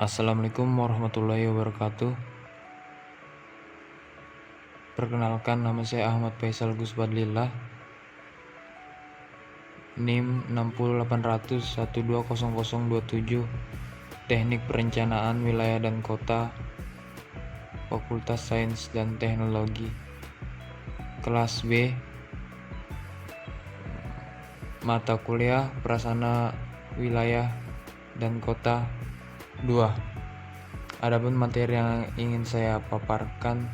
Assalamualaikum warahmatullahi wabarakatuh. Perkenalkan, nama saya Ahmad Faisal Gusbadlillah, NIM 60800120027, Teknik Perencanaan Wilayah dan Kota, Fakultas Sains dan Teknologi, kelas B, mata kuliah Prasana Wilayah dan Kota 2. Adapun materi yang ingin saya paparkan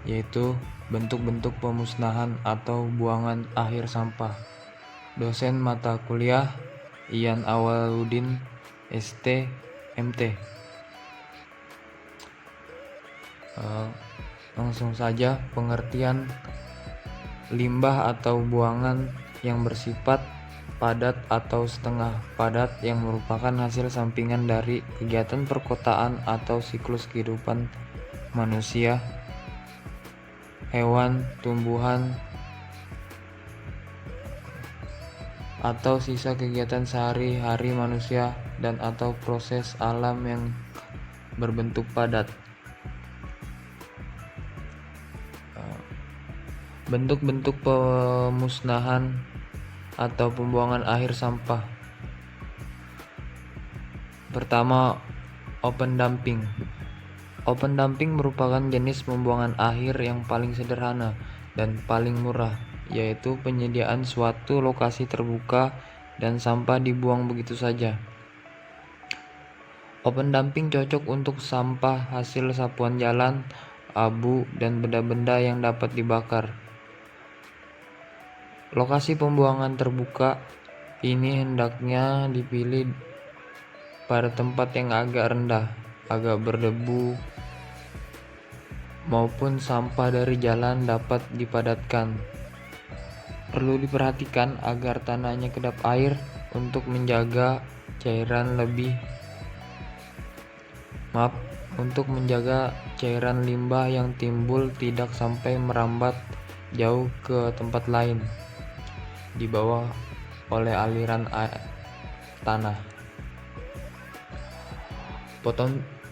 yaitu bentuk-bentuk pemusnahan atau buangan akhir sampah. Dosen mata kuliah Ian Awaludin, ST, MT. Langsung saja, pengertian limbah atau buangan yang bersifat padat atau setengah padat yang merupakan hasil sampingan dari kegiatan perkotaan atau siklus kehidupan manusia, hewan, tumbuhan, atau sisa kegiatan sehari-hari manusia dan atau proses alam yang berbentuk padat. Bentuk-bentuk pemusnahan atau pembuangan akhir sampah. Pertama, open dumping. Open dumping merupakan jenis pembuangan akhir yang paling sederhana dan paling murah, yaitu penyediaan suatu lokasi terbuka dan sampah dibuang begitu saja. Open dumping cocok untuk sampah hasil sapuan jalan, abu, dan benda-benda yang dapat dibakar. Lokasi pembuangan terbuka ini hendaknya dipilih pada tempat yang agak rendah, agak berdebu, maupun sampah dari jalan dapat dipadatkan. Perlu diperhatikan agar tanahnya kedap air untuk menjaga cairan limbah yang timbul tidak sampai merambat jauh ke tempat lain dibawa oleh aliran tanah.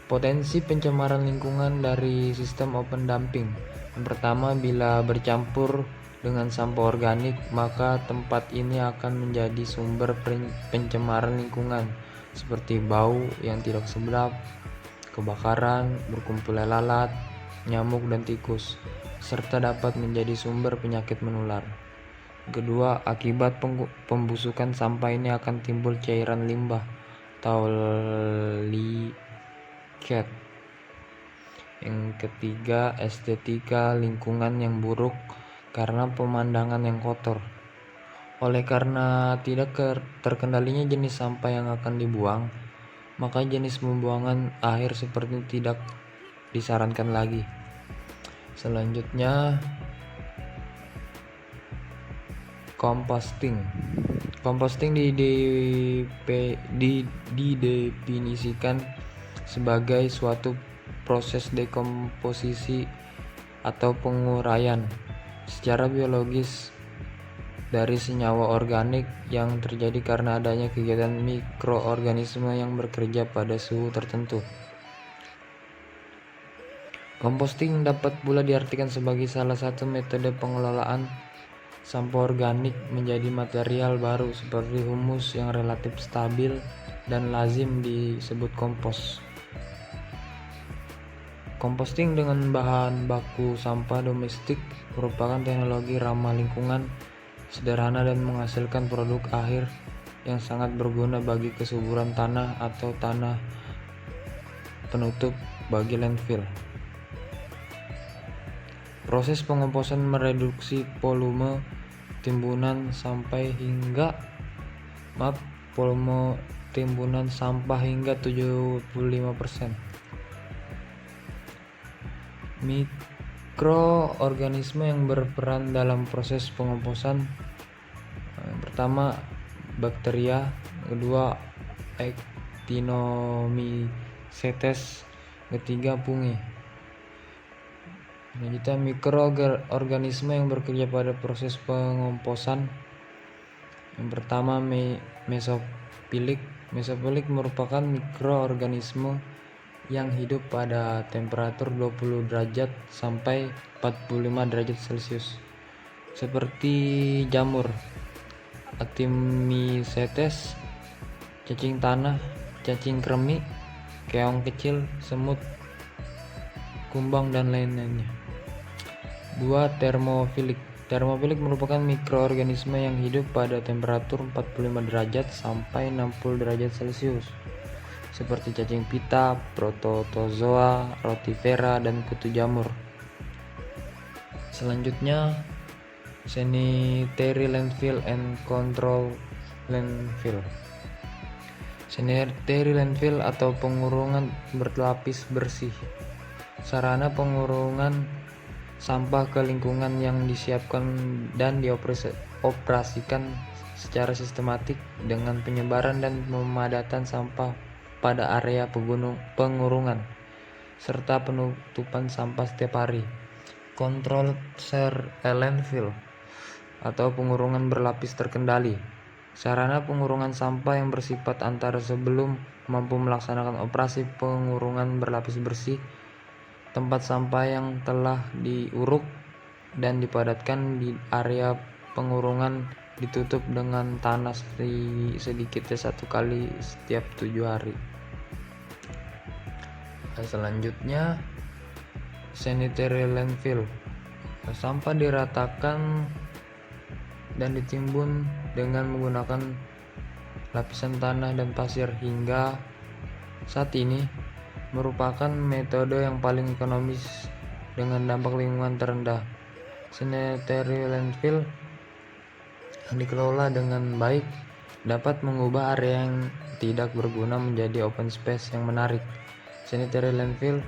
Potensi pencemaran lingkungan dari sistem open dumping. Yang pertama, bila bercampur dengan sampah organik, maka tempat ini akan menjadi sumber pencemaran lingkungan seperti bau yang tidak sedap, kebakaran, berkumpulnya lalat, nyamuk dan tikus, serta dapat menjadi sumber penyakit menular. Kedua, akibat pembusukan sampah ini akan timbul cairan limbah atau liket. Yang ketiga, estetika lingkungan yang buruk karena pemandangan yang kotor. Oleh karena tidak terkendalinya jenis sampah yang akan dibuang, maka jenis pembuangan akhir seperti itu tidak disarankan lagi. Selanjutnya, composting. Composting didefinisikan sebagai suatu proses dekomposisi atau penguraian secara biologis dari senyawa organik yang terjadi karena adanya kegiatan mikroorganisme yang bekerja pada suhu tertentu. Composting dapat pula diartikan sebagai salah satu metode pengelolaan sampah organik menjadi material baru seperti humus yang relatif stabil dan lazim disebut kompos. Composting dengan bahan baku sampah domestik merupakan teknologi ramah lingkungan, sederhana dan menghasilkan produk akhir yang sangat berguna bagi kesuburan tanah atau tanah penutup bagi landfill. Proses pengomposan mereduksi volume timbunan sampah hingga 75%. Mikroorganisme yang berperan dalam proses pengomposan. Pertama, bakteria. Kedua, Actinomycetes. Ketiga, fungi. Selanjutnya, mikroorganisme yang bekerja pada proses pengomposan. Yang pertama, mesofilik. Mesofilik merupakan mikroorganisme yang hidup pada temperatur 20 derajat sampai 45 derajat Celcius, seperti jamur, Actimycetes, cacing tanah, cacing kremi, keong kecil, semut, kumbang, dan lain-lainnya. 2. Termofilik. Termofilik merupakan mikroorganisme yang hidup pada temperatur 45 derajat sampai 60 derajat Celcius, seperti cacing pita, protozoa, rotifera, dan kutu jamur. Selanjutnya, sanitary landfill and control landfill. Sanitary landfill atau pengurungan berlapis bersih. Sarana pengurungan sampah ke lingkungan yang disiapkan dan dioperasikan secara sistematik dengan penyebaran dan pemadatan sampah pada area pengurungan serta penutupan sampah setiap hari. Controlled landfill atau pengurungan berlapis terkendali. Sarana pengurungan sampah yang bersifat antara sebelum mampu melaksanakan operasi pengurungan berlapis bersih. Tempat sampah yang telah diuruk dan dipadatkan di area pengurungan ditutup dengan tanah sedikitnya 1 kali setiap 7 hari. Selanjutnya, sanitary landfill. Sampah diratakan dan ditimbun dengan menggunakan lapisan tanah dan pasir hingga saat ini merupakan metode yang paling ekonomis dengan dampak lingkungan terendah. Sanitary landfill yang dikelola dengan baik dapat mengubah area yang tidak berguna menjadi open space yang menarik. Sanitary landfill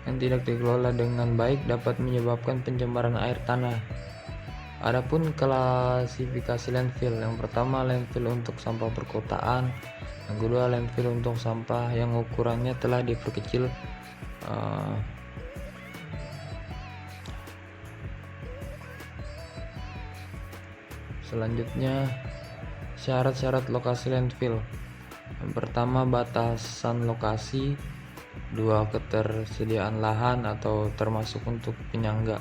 yang tidak dikelola dengan baik dapat menyebabkan pencemaran air tanah. Adapun klasifikasi landfill, yang pertama landfill untuk sampah perkotaan, yang kedua landfill untuk sampah yang ukurannya telah diperkecil. Selanjutnya, syarat-syarat lokasi landfill. Yang pertama, batasan lokasi. 2. Ketersediaan lahan atau termasuk untuk penyangga.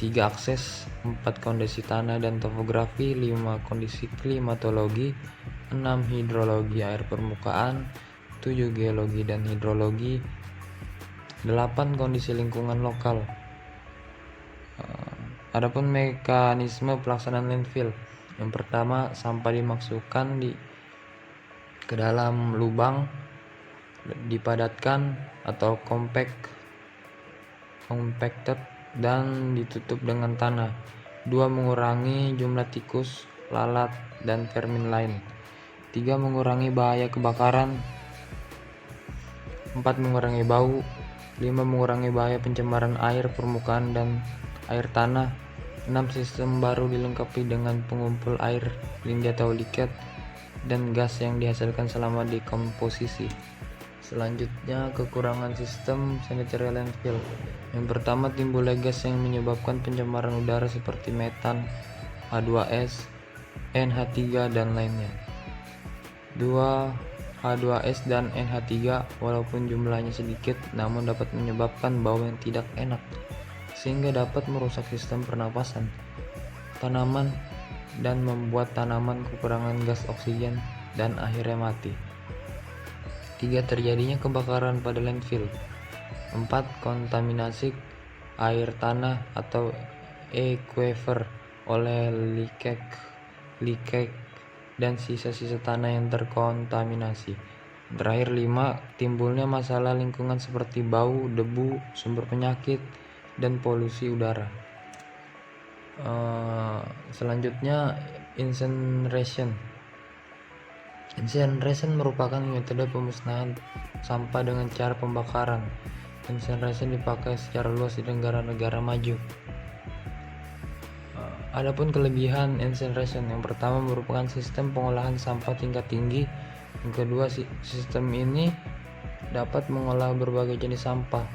3. Akses. 4. Kondisi tanah dan topografi. 5. Kondisi klimatologi. 6. Hidrologi air permukaan. 7. Geologi dan hidrologi. 8. Kondisi lingkungan lokal. Adapun mekanisme pelaksanaan landfill. Yang pertama, sampah dimasukkan ke dalam lubang, dipadatkan atau compacted dan ditutup dengan tanah. 2. Mengurangi jumlah tikus, lalat, dan vermin lain. 3. Mengurangi bahaya kebakaran. 4. Mengurangi bau. 5. Mengurangi bahaya pencemaran air permukaan dan air tanah. 6. Sistem baru dilengkapi dengan pengumpul air, lindi atau liket, dan gas yang dihasilkan selama dekomposisi. Selanjutnya, kekurangan sistem sanitary landfill. Yang pertama, timbulnya gas yang menyebabkan pencemaran udara seperti metan, H2S, NH3, dan lainnya. 2. H2S dan NH3 walaupun jumlahnya sedikit namun dapat menyebabkan bau yang tidak enak sehingga dapat merusak sistem pernapasan tanaman dan membuat tanaman kekurangan gas oksigen dan akhirnya mati. 3. Terjadinya kebakaran pada landfill. 4. Kontaminasi air tanah atau aquifer oleh leakage dan sisa-sisa tanah yang terkontaminasi. Terakhir, 5. Timbulnya masalah lingkungan seperti bau, debu, sumber penyakit, dan polusi udara. Selanjutnya, incineration. Incineration merupakan metode pemusnahan sampah dengan cara pembakaran. Incineration dipakai secara luas di negara-negara maju. Adapun kelebihan incineration, yang pertama merupakan sistem pengolahan sampah tingkat tinggi. Yang kedua, sistem ini dapat mengolah berbagai jenis sampah.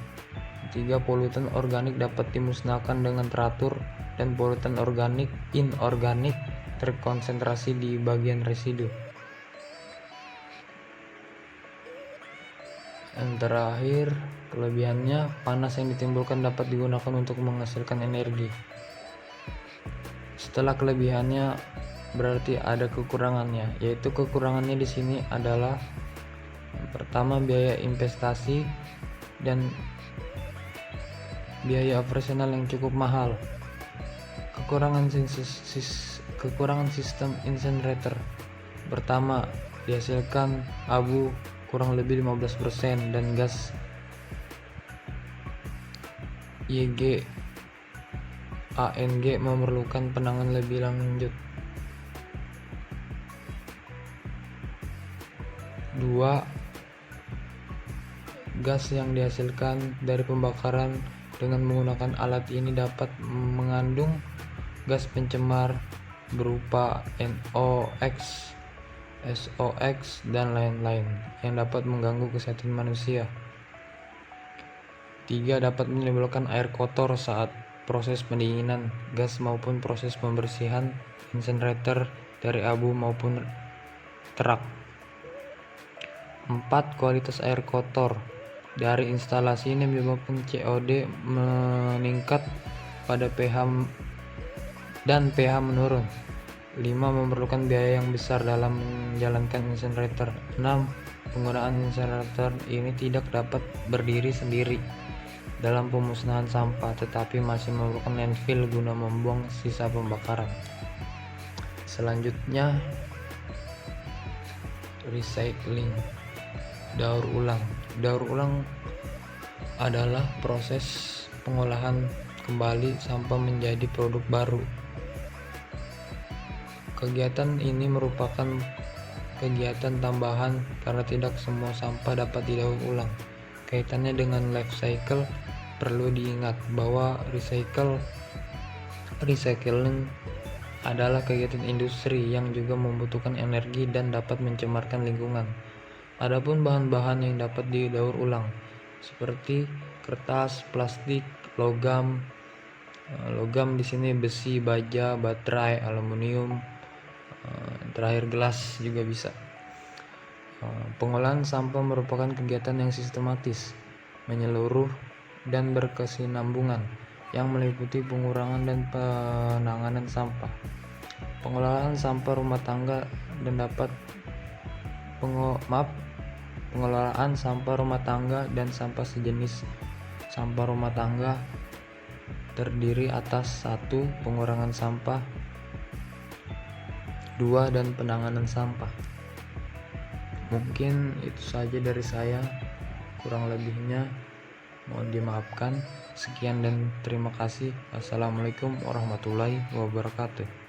3. Polutan organik dapat dimusnahkan dengan teratur dan polutan inorganik terkonsentrasi di bagian residu. Yang terakhir, kelebihannya panas yang ditimbulkan dapat digunakan untuk menghasilkan energi. Setelah kelebihannya berarti ada kekurangannya, yaitu kekurangannya di sini adalah yang pertama biaya investasi dan biaya operasional yang cukup mahal. Kekurangan sistem incinerator. Pertama, dihasilkan abu kurang lebih 15% dan gas YG ANG memerlukan penanganan lebih lanjut. 2. Gas yang dihasilkan dari pembakaran dengan menggunakan alat ini dapat mengandung gas pencemar berupa NOx, SOx, dan lain-lain yang dapat mengganggu kesehatan manusia. 3. Dapat menimbulkan air kotor saat proses pendinginan gas maupun proses pembersihan incinerator dari abu maupun terak. 4. Kualitas air kotor dari instalasi ini menyebabkan COD meningkat pada pH dan pH menurun. 5. Memerlukan biaya yang besar dalam menjalankan incinerator. 6. Penggunaan incinerator ini tidak dapat berdiri sendiri dalam pemusnahan sampah, tetapi masih memerlukan landfill guna membuang sisa pembakaran. Selanjutnya, recycling, daur ulang. Daur ulang adalah proses pengolahan kembali sampah menjadi produk baru. Kegiatan ini merupakan kegiatan tambahan karena tidak semua sampah dapat didaur ulang. Kaitannya dengan life cycle, perlu diingat bahwa recycling adalah kegiatan industri yang juga membutuhkan energi dan dapat mencemarkan lingkungan. Adapun bahan-bahan yang dapat didaur ulang seperti kertas, plastik, logam di sini besi, baja, baterai, aluminium, terakhir gelas juga bisa. Pengolahan sampah merupakan kegiatan yang sistematis, menyeluruh, dan berkesinambungan yang meliputi pengurangan dan penanganan sampah. Pengolahan sampah rumah tangga dan pengelolaan sampah rumah tangga dan sampah sejenis. Sampah rumah tangga terdiri atas 1. Pengurangan sampah, 2. Dan penanganan sampah. Mungkin itu saja dari saya, kurang lebihnya mohon dimaafkan. Sekian dan terima kasih. Assalamualaikum warahmatullahi wabarakatuh.